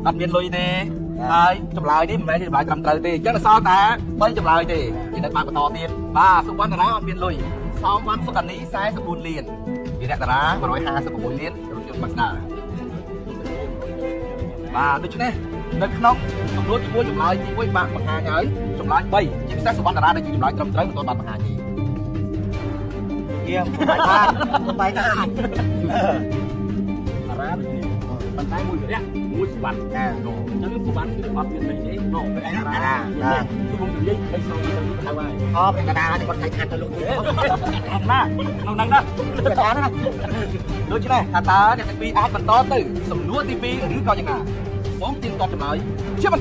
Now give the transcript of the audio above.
អត់មានលុយទេហើយចម្លើយនេះមិនមែនជាចម្លើយត្រឹមត្រូវទេអញ្ចឹងសល់តែ3ចម្លើយទេគេនៅបានបន្តទៀតបាទសុវណ្ណតារាអត់មានលុយសោមវណ្ណសុកនី44លានវិរៈតារា156លានរថយន្ត Mazda បាទដូច្នេះនៅក្នុងចំនួនជាមួយចម្លើយទី1បាទបង្ហាញហើយចម្លើយ3ជាពិសេសសុវណ្ណតារាដែលជាចម្លើយត្រឹមត្រូវមិនទាន់បានបង្ហាញទេយាមបាយតាតារាប៉ុន្តែមួយរយៈមួយសុវណ្ណអញ្ចឹងសុវណ្ណគឺអត់មានន័យទេនោះតារាគឺខ្ញុំនិយាយឲ្យស្រួលទៅហើយអូពេលតារានេះគាត់ខាត់ទៅលោកទៀតអត់ណាក្នុងហ្នឹងណាតារាដូច្នេះថាតើអ្នកទាំងពីរអាចបន្តទៅសំណួរទី2ឬក៏យ៉ាងណាសូមទៀងទាត់ចម្លើយជាបន្ត